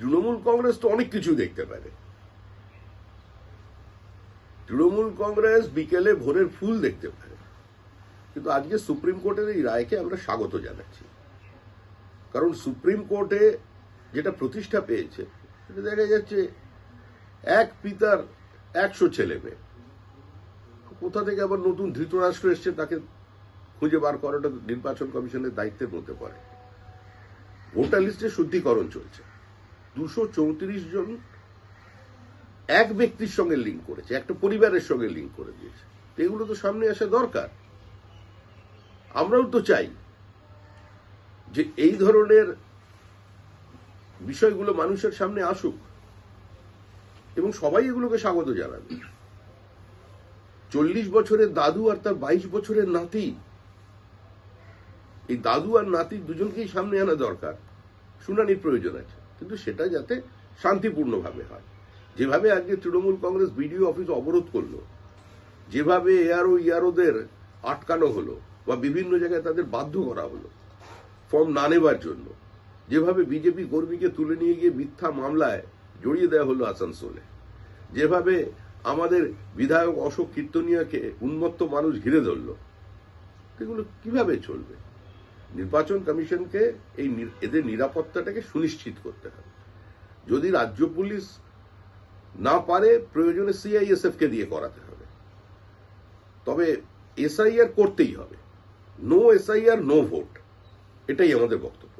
তৃণমূল কংগ্রেস তো অনেক কিছু দেখতে পারে। তৃণমূল কংগ্রেস বিকেলে ভোরের ফুল দেখতে পারে, কিন্তু আজকে সুপ্রিম কোর্টের এই রায়কে আমরা স্বাগত জানাচ্ছি। কারণ সুপ্রিম কোর্টে যেটা প্রতিষ্ঠা পেয়েছে সেটা দেখা যাচ্ছে এক পিতার 100 ছেলে মেয়ে। কোথা থেকে আবার নতুন ধৃতরাষ্ট্র এসছে তাকে খুঁজে বার করাটা নির্বাচন কমিশনের দায়িত্বের মধ্যে পড়ে। ভোটার লিস্টে শুদ্ধিকরণ চলছে। 234 জন এক ব্যক্তির সঙ্গে লিঙ্ক করেছে, একটা পরিবারের সঙ্গে লিঙ্ক করে দিয়েছে। এগুলো তো সামনে আসা দরকার। আমরাও তো চাই যে এই ধরনের বিষয়গুলো মানুষের সামনে আসুক এবং সবাই এগুলোকে স্বাগত জানাবে। 40 বছরের দাদু আর তার 22 বছরের নাতি, এই দাদু আর নাতি দুজনকেই সামনে আনা দরকার। শুনানির প্রয়োজন আছে, কিন্তু সেটা যাতে শান্তিপূর্ণভাবে হয়। যেভাবে আজকে তৃণমূল কংগ্রেস বিডিও অফিস অবরোধ করলো, যেভাবে এআরও ইয়ারোদের আটকানো হলো বা বিভিন্ন জায়গায় তাদের বাধ্য করা হলো ফর্ম না নেবার জন্য, যেভাবে বিজেপি কর্মীকে তুলে নিয়ে গিয়ে মিথ্যা মামলায় জড়িয়ে দেওয়া হলো আসানসোলে, যেভাবে আমাদের বিধায়ক অশোক কীর্তনিয়াকে উন্মত্ত মানুষ ঘিরে ধরল, এগুলো কিভাবে চলবে? নির্বাচন কমিশনকে এদের নিরাপত্তাটাকে সুনিশ্চিত করতে হবে। যদি রাজ্য পুলিশ না পারে, প্রয়োজনে সিআইএসএফ কে দিয়ে করাতে হবে। তবে এসআইআর করতেই হবে। নো এসআইআর নো ভোট, এটাই আমাদের বক্তব্য।